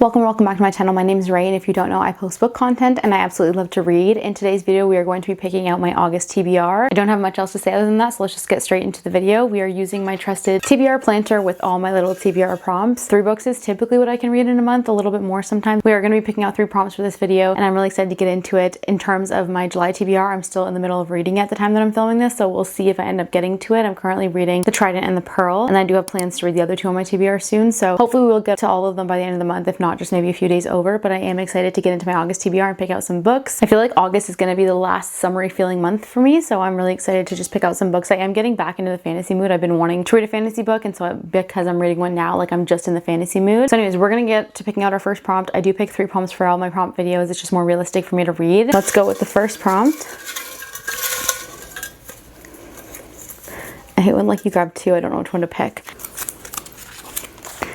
Welcome back to my channel. My name is Ray, and if you don't know, I post book content and I absolutely love to read. In today's video, we are going to be picking out my August TBR. I don't have much else to say other than that, so let's just get straight into the video. We are using my trusted TBR planter with all my little TBR prompts. 3 books is typically what I can read in a month, a little bit more sometimes. We are going to be picking out 3 prompts for this video, and I'm really excited to get into it. In terms of my July TBR, I'm still in the middle of reading at the time that I'm filming this, so we'll see if I end up getting to it. I'm currently reading The Trident and the Pearl, and I do have plans to read the other 2 on my TBR soon, so hopefully we'll get to all of them by the end of the month, if not just maybe a few days over. But I am excited to get into my August TBR and pick out some books. I feel like August is going to be the last summery feeling month for me, so I'm really excited to just pick out some books. I am getting back into the fantasy mood. I've been wanting to read a fantasy book, and so because I'm reading one now, like I'm just in the fantasy mood. So anyways, we're gonna get to picking out our first prompt. I do pick 3 prompts for all my prompt videos. It's just more realistic for me to read. Let's go with the first prompt. I hate when like you grab 2, I don't know which one to pick.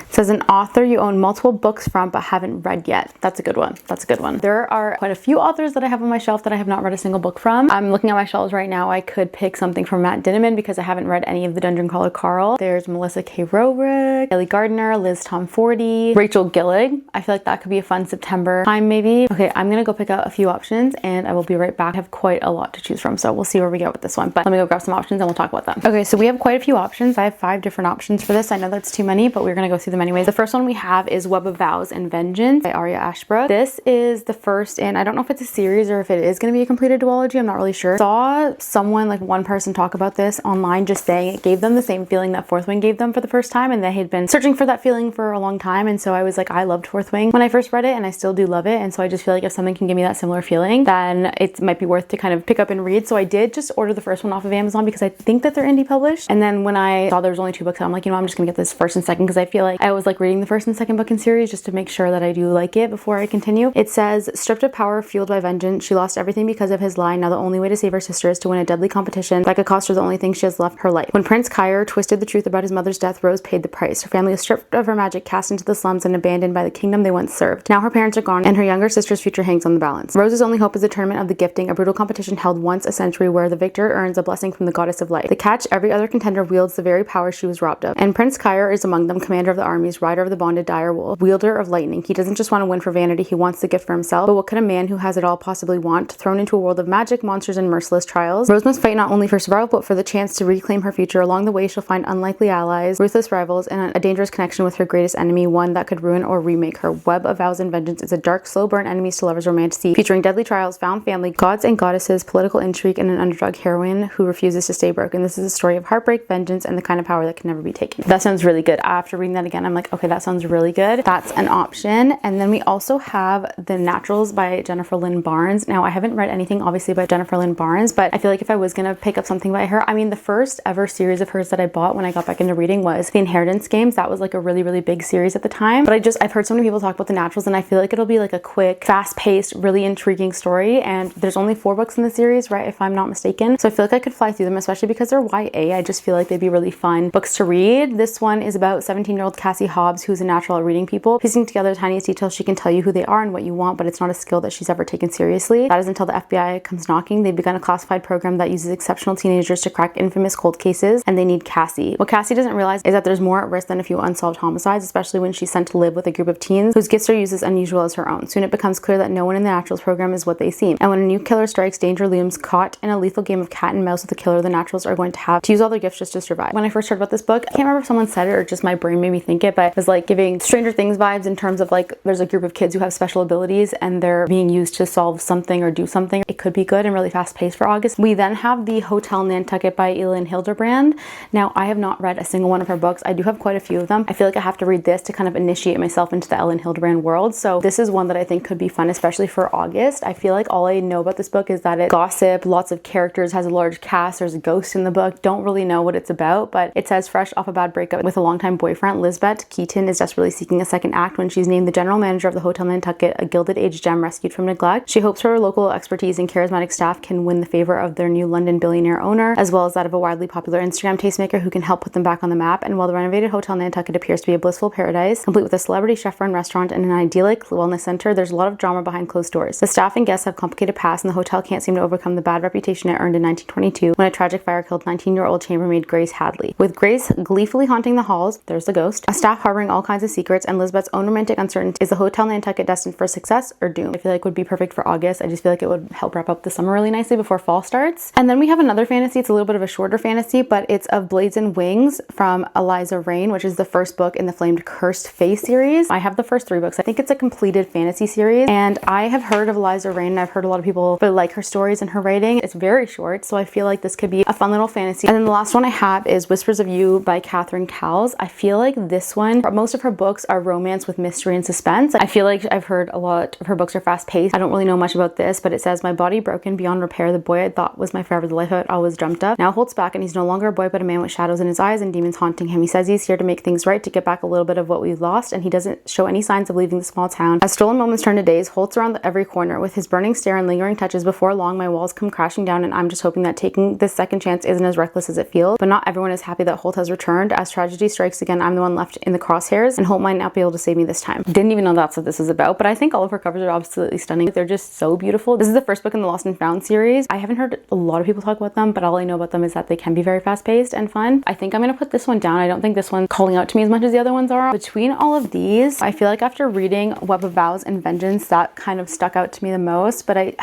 It says an author you own multiple books from but haven't read yet. That's a good one. That's a good one. There are quite a few authors that I have on my shelf that I have not read a single book from. I'm looking at my shelves right now. I could pick something from Matt Dinniman because I haven't read any of the Dungeon Crawler Carl. There's Melissa K. Rowrick, Ellie Gardner, Liz Tom Forty, Rachel Gillig. I feel like that could be a fun September time maybe. Okay, I'm gonna go pick out a few options and I will be right back. I have quite a lot to choose from, so we'll see where we go with this one. But let me go grab some options and we'll talk about them. Okay, so we have quite a few options. I have 5 different options for this. I know that's too many, but we're gonna go through them anyways. The first one we have is Web of Vows and Vengeance by Aria Ashbrook. This is the first, and I don't know if it's a series or if it is going to be a completed duology. I'm not really sure. Saw someone, like one person, talk about this online, just saying it gave them the same feeling that Fourth Wing gave them for the first time, and they had been searching for that feeling for a long time. And so I was like, I loved Fourth Wing when I first read it, and I still do love it. And so I just feel like if something can give me that similar feeling, then it might be worth to kind of pick up and read. So I did just order the first one off of Amazon because I think that they're indie published. And then when I saw there was only 2 books, I'm like, you know, I'm just gonna get this first and second because I feel like I was like reading the first and second book in series just to make sure that I do like it before I continue. It says, stripped of power, fueled by vengeance, she lost everything because of his lie. Now the only way to save her sister is to win a deadly competition that could cost her the only thing she has left, her life. When Prince Kyre twisted the truth about his mother's death, Rose paid the price. Her family was stripped of her magic, cast into the slums, and abandoned by the kingdom they once served. Now her parents are gone, and her younger sister's future hangs on the balance. Rose's only hope is the tournament of the gifting, a brutal competition held once a century where the victor earns a blessing from the goddess of light. The catch, every other contender wields the very power she was robbed of. And Prince Kyre is among them, commander of the armies, rider of the bonded dire wolf, wielder of lightning. He doesn't just want to win for vanity, he wants the gift for himself. But what could a man who has it all possibly want? Thrown into a world of magic, monsters, and merciless trials, Rose must fight not only for survival, but for the chance to reclaim her future. Along the way, she'll find unlikely allies, ruthless rivals, and a dangerous connection with her greatest enemy, one that could ruin or remake her. Web of Vows and Vengeance is a dark, slow burn enemies to lovers romantasy, featuring deadly trials, found family, gods and goddesses, political intrigue, and an underdog heroine who refuses to stay broken. This is a story of heartbreak, vengeance, and the kind of power that can never be taken. That sounds really good. After reading that again, I'm like, okay, that sounds really good. That's an option. And then we also have The Naturals by Jennifer Lynn Barnes. Now, I haven't read anything obviously by Jennifer Lynn Barnes, but I feel like if I was gonna pick up something by her, I mean, the first ever series of hers that I bought when I got back into reading was The Inheritance Games. That was like a really, really big series at the time. But I've heard so many people talk about The Naturals, and I feel like it'll be like a quick, fast-paced, really intriguing story. And there's only 4 books in the series, right, if I'm not mistaken. So I feel like I could fly through them, especially because they're YA. I just feel like they'd be really fun books to read. This one is about 17-year-old Cassie Hobbs, who's a natural at reading people, piecing together the tiniest details. She can tell you who they are and what you want, but it's not a skill that she's ever taken seriously. That is until the FBI comes knocking. They've begun a classified program that uses exceptional teenagers to crack infamous cold cases, and they need Cassie. What Cassie doesn't realize is that there's more at risk than a few unsolved homicides, especially when she's sent to live with a group of teens whose gifts are used as unusual as her own. Soon it becomes clear that no one in the Naturals program is what they seem, and when a new killer strikes, danger looms. Caught in a lethal game of cat and mouse with the killer, the Naturals are going to have to use all their gifts just to survive. When I first heard about this book, I can't remember if someone said it or just my brain made me think it, but it was like giving Stranger Things vibes in terms of like there's a group of kids who have special abilities and they're being used to solve something or do something. It could be good and really fast paced for August. We then have The Hotel Nantucket by Elin Hilderbrand. Now, I have not read a single one of her books. I do have quite a few of them. I feel like I have to read this to kind of initiate myself into the Elin Hilderbrand world. So this is one that I think could be fun, especially for August. I feel like all I know about this book is that it's gossip, lots of characters, has a large cast, there's a ghost in the book. Don't really know what it's about, but it says fresh off a bad breakup with a longtime boyfriend, Lisbeth Keaton is desperately seeking a second act when she's named the general manager of the Hotel Nantucket, a Gilded Age gem rescued from neglect. She hopes her local expertise and charismatic staff can win the favor of their new London billionaire owner, as well as that of a widely popular Instagram tastemaker who can help put them back on the map. And while the renovated Hotel Nantucket appears to be a blissful paradise, complete with a celebrity chef-run restaurant and an idyllic wellness center, there's a lot of drama behind closed doors. The staff and guests have complicated pasts, and the hotel can't seem to overcome the bad reputation it earned in 1922 when a tragic fire killed 19-year-old chambermaid Grace Hadley. With Grace gleefully haunting the halls, there's the ghost, a staff harboring all kinds of secrets, and Lisbeth's own romantic uncertainty. Is the Hotel Nantucket destined for success or doom? I feel like would be perfect for August. I just feel like it would help wrap up the summer really nicely before fall starts. And then we have another fantasy. It's a little bit of a shorter fantasy, but it's of Blades and Wings from Eliza Reign, which is the first book in the Flamed Cursed Face series. I have the first 3 books. I think it's a completed fantasy series, and I have heard of Eliza Reign, and I've heard a lot of people really like her stories and her writing. It's very short, so I feel like this could be a fun little fantasy. And then the last one I have is Whispers of You by Catherine Cowles. I feel like this one, most of her books are romance with mystery and suspense. I feel like I've heard a lot of her books are fast paced. I don't really know much about this, but it says, my body broken beyond repair, the boy I thought was my forever, the life I always dreamt of, now holds back, and he's no longer a boy but a man with shadows in his eyes and demons haunting him. He says he's here to make things right, to get back a little bit of what we've lost, and he doesn't show any signs of leaving the small town. As stolen moments turn to days, Holt's around every corner with his burning stare and lingering touches. Before long, my walls come crashing down, and I'm just hoping that taking this second chance isn't as reckless as it feels. But not everyone is happy that Holt has returned. As tragedy strikes again, I'm the one left in the crosshairs, and Holt might not be able to save me this time. Didn't even know that's what this is about, but I think all of her covers are absolutely stunning. They're just so beautiful. This is the first book in the Lost and Found series. I haven't heard a lot of people talk about them, but all I know about them is that they can be very fast-paced and fun. I think I'm gonna put this one down. I don't think this one's calling out to me as much as the other ones are. Between all of these, I feel like after reading Web of Vows and Vengeance, that kind of stuck out to me the most, but I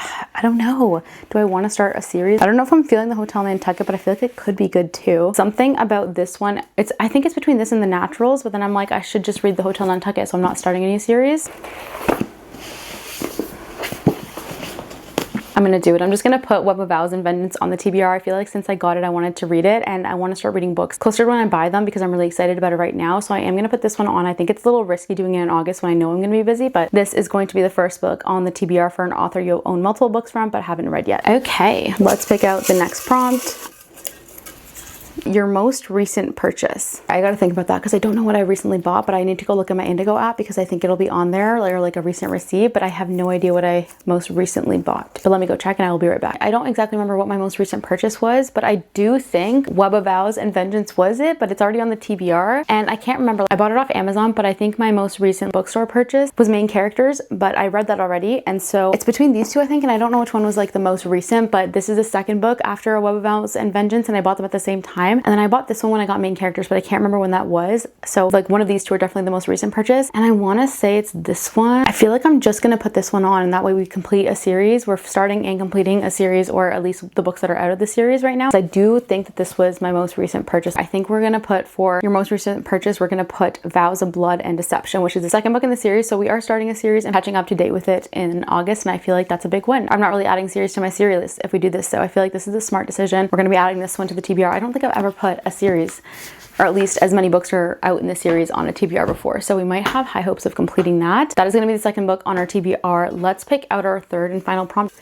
don't know. Do I want to start a series? I don't know if I'm feeling the Hotel Nantucket, but I feel like it could be good too. Something about this one, I think it's between this and the Naturals, but then I'm like, I should just read the Hotel Nantucket, so I'm not starting a new series. I'm gonna do it. I'm just gonna put Web of Vows and Vengeance on the TBR. I feel like since I got it, I wanted to read it, and I want to start reading books closer to when I buy them because I'm really excited about it right now. So I am gonna put this one on. I think it's a little risky doing it in August when I know I'm gonna be busy, but this is going to be the first book on the TBR for an author you own multiple books from but haven't read yet. Okay, let's pick out the next prompt. Your most recent purchase. I gotta think about that because I don't know what I recently bought, but I need to go look at my Indigo app because I think it'll be on there, or like a recent receipt, but I have no idea what I most recently bought. But let me go check and I will be right back. I don't exactly remember what my most recent purchase was, but I do think Web of Vows and Vengeance was it, but it's already on the TBR, and I can't remember. I bought it off Amazon, but I think my most recent bookstore purchase was Main Characters, but I read that already, and so it's between these two, I think, and I don't know which one was like the most recent, but this is the second book after Web of Vows and Vengeance, and I bought them at the same time. And then I bought this one when I got Main Characters, but I can't remember when that was. So like one of these two are definitely the most recent purchase. And I want to say it's this one. I feel like I'm just going to put this one on, and that way we complete a series. We're starting and completing a series, or at least the books that are out of the series right now. So I do think that this was my most recent purchase. I think we're going to put, for your most recent purchase, we're going to put Vows of Blood and Deception, which is the second book in the series. So we are starting a series and catching up to date with it in August. And I feel like that's a big win. I'm not really adding series to my series list if we do this. So I feel like this is a smart decision. We're going to be adding this one to the TBR. I don't think I've ever put a series, or at least as many books are out in the series, on a TBR before. So we might have high hopes of completing that. That is going to be the second book on our TBR. Let's pick out our third and final prompt.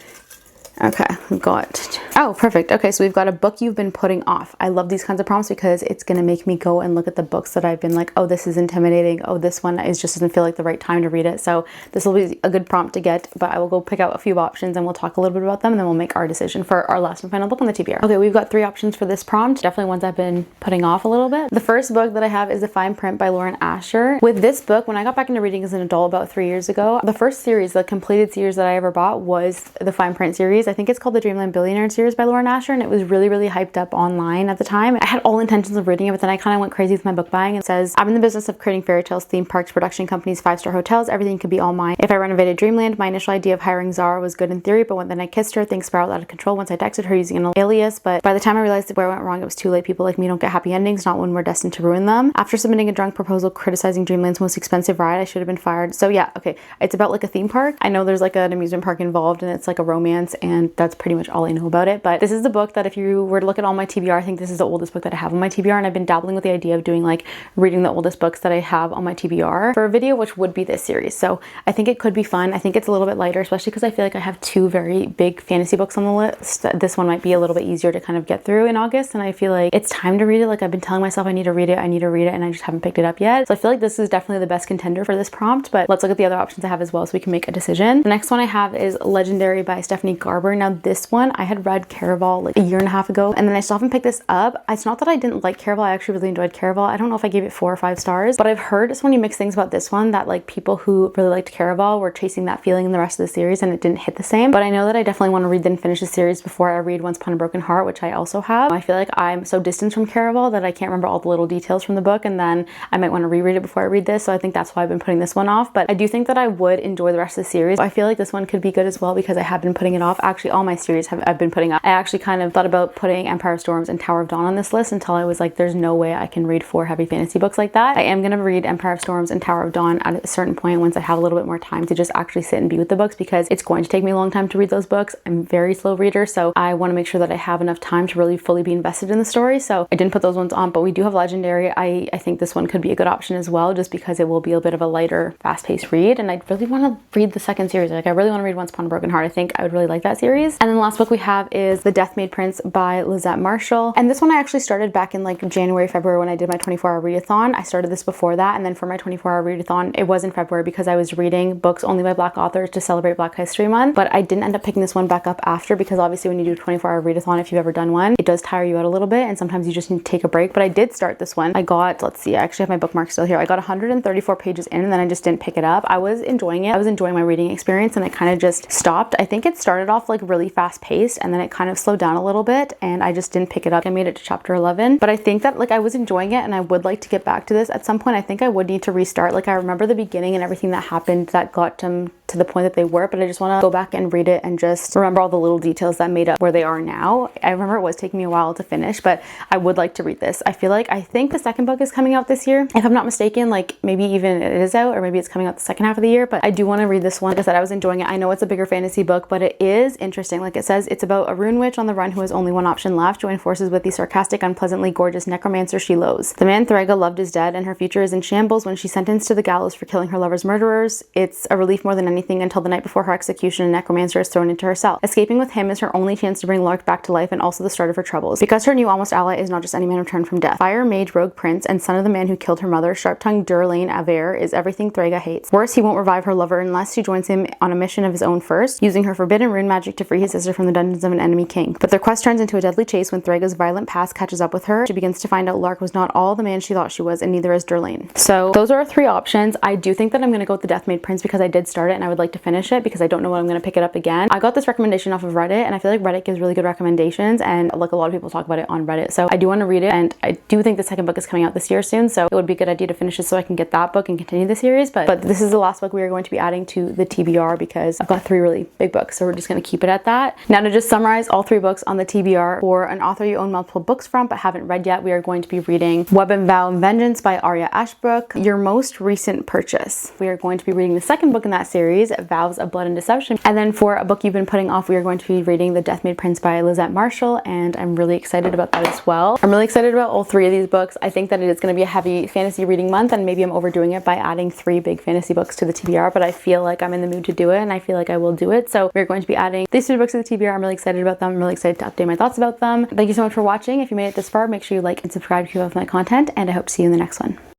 Okay, we've got, oh, perfect. Okay, so we've got a book you've been putting off. I love these kinds of prompts because it's going to make me go and look at the books that I've been like, oh, this is intimidating. Oh, this one is just doesn't feel like the right time to read it. So this will be a good prompt to get, but I will go pick out a few options and we'll talk a little bit about them, and then we'll make our decision for our last and final book on the TBR. Okay, we've got 3 options for this prompt. Definitely ones I've been putting off a little bit. The first book that I have is The Fine Print by Lauren Asher. With this book, when I got back into reading as an adult about 3 years ago, the first series, the completed series that I ever bought was the Fine Print series. I think it's called the Dreamland Billionaire series by Lauren Asher, and it was really, really hyped up online at the time. I had all intentions of reading it, but then I kind of went crazy with my book buying. It says, I'm in the business of creating fairy tales, theme parks, production companies, 5-star hotels, everything could be all mine. If I renovated Dreamland, my initial idea of hiring Zara was good in theory, but when then I kissed her, things spiraled out of control once I texted her using an alias, but by the time I realized where I went wrong, it was too late. People like me don't get happy endings, not when we're destined to ruin them. After submitting a drunk proposal criticizing Dreamland's most expensive ride, I should have been fired. So yeah, okay, it's about like a theme park. I know there's like an amusement park involved, and it's like a romance, and that's pretty much all I know about it. But this is the book that if you were to look at all my TBR, I think this is the oldest book that I have on my TBR, and I've been dabbling with the idea of doing like reading the oldest books that I have on my TBR for a video, which would be this series. So I think it could be fun. I think it's a little bit lighter, especially because I feel like I have 2 very big fantasy books on the list. This one might be a little bit easier to kind of get through in August, and I feel like it's time to read it. Like I've been telling myself I need to read it, and I just haven't picked it up yet. So I feel like this is definitely the best contender for this prompt, but let's look at the other options I have as well so we can make a decision. The next one I have is Legendary by Stephanie Garber. Carberry. Now this one, I had read Caraval like a year and a half ago, and then I still haven't picked this up. It's not that I didn't like Caraval, I actually really enjoyed Caraval. I don't know if I gave it 4 or 5 stars, but I've heard so many mixed things about this one that like people who really liked Caraval were chasing that feeling in the rest of the series and it didn't hit the same. But I know that I definitely want to read and finish the series before I read Once Upon a Broken Heart, which I also have. I feel like I'm so distant from Caraval that I can't remember all the little details from the book, and then I might want to reread it before I read this, so I think that's why I've been putting this one off. But I do think that I would enjoy the rest of the series. I feel like this one could be good as well because I have been putting it off. Actually, all my series I've been putting up. I actually kind of thought about putting Empire of Storms and Tower of Dawn on this list until I was like, there's no way I can read 4 heavy fantasy books like that. I am going to read Empire of Storms and Tower of Dawn at a certain point once I have a little bit more time to just actually sit and be with the books, because it's going to take me a long time to read those books. I'm a very slow reader, so I want to make sure that I have enough time to really fully be invested in the story. So I didn't put those ones on, but we do have Legendary. I think this one could be a good option as well, just because it will be a bit of a lighter, fast-paced read, and I really want to read the second series. Like, I really want to read Once Upon a Broken Heart. I think I would really like that series. And then the last book we have is The Death-Made Prince by Lizette Marshall. And this one I actually started back in like January, February when I did my 24-hour readathon. I started this before that, and then for my 24-hour readathon, it was in February because I was reading books only by Black authors to celebrate Black History Month. But I didn't end up picking this one back up after, because obviously when you do a 24-hour readathon, if you've ever done one, it does tire you out a little bit, and sometimes you just need to take a break. But I did start this one. I got, let's see, I actually have my bookmark still here. I got 134 pages in, and then I just didn't pick it up. I was enjoying it. I was enjoying my reading experience, and it kind of just stopped. I think it started off like really fast paced, and then it kind of slowed down a little bit, and I just didn't pick it up. I made it to chapter 11, but I think that like I was enjoying it, and I would like to get back to this at some point. I think I would need to restart. Like, I remember the beginning and everything that happened that got them to the point that they were, but I just want to go back and read it and just remember all the little details that made up where they are now. I remember it was taking me a while to finish, but I would like to read this. I think the second book is coming out this year, if I'm not mistaken. Like, maybe even it is out, or maybe it's coming out the second half of the year, but I do want to read this one. Like I said, I was enjoying it. I know it's a bigger fantasy book, but it is interesting. Like it says, it's about a rune witch on the run who has only one option left: join forces with the sarcastic, unpleasantly gorgeous necromancer she loathes. The man Threga loved is dead, and her future is in shambles when she's sentenced to the gallows for killing her lover's murderers. It's a relief more than anything until the night before her execution, a necromancer is thrown into her cell. Escaping with him is her only chance to bring Lark back to life, and also the start of her troubles, because her new almost ally is not just any man returned from death. Fire mage rogue prince and son of the man who killed her mother, sharp-tongued Durlane Aver, is everything Threga hates. Worse, he won't revive her lover unless she joins him on a mission of his own first, using her forbidden rune magic to free his sister from the dungeons of an enemy king. But their quest turns into a deadly chase when Threga's violent past catches up with her. She begins to find out Lark was not all the man she thought she was, and neither is Durlane. So those are our 3 options. I do think that I'm going to go with The Death-Made Prince because I did start it and I would like to finish it, because I don't know when I'm going to pick it up again. I got this recommendation off of Reddit, and I feel like Reddit gives really good recommendations, and like a lot of people talk about it on Reddit. So I do want to read it, and I do think the second book is coming out this year soon, so it would be a good idea to finish it so I can get that book and continue the series. But this is the last book we are going to be adding to the TBR, because I've got 3 really big books, so we're just going to keep it at that. Now, to just summarize all 3 books on the TBR, for an author you own multiple books from but haven't read yet, we are going to be reading Web and Vow and Vengeance by Arya Ashbrook, your most recent purchase. We are going to be reading the second book in that series, Vows of Blood and Deception. And then for a book you've been putting off, we are going to be reading The Death-Made Prince by Lizette Marshall, and I'm really excited about that as well. I'm really excited about all 3 of these books. I think that it is going to be a heavy fantasy reading month, and maybe I'm overdoing it by adding 3 big fantasy books to the TBR, but I feel like I'm in the mood to do it, and I feel like I will do it. So we're going to be adding these 3 books to the TBR. I'm really excited about them. I'm really excited to update my thoughts about them. Thank you so much for watching. If you made it this far, make sure you like and subscribe to keep up with my content, and I hope to see you in the next one.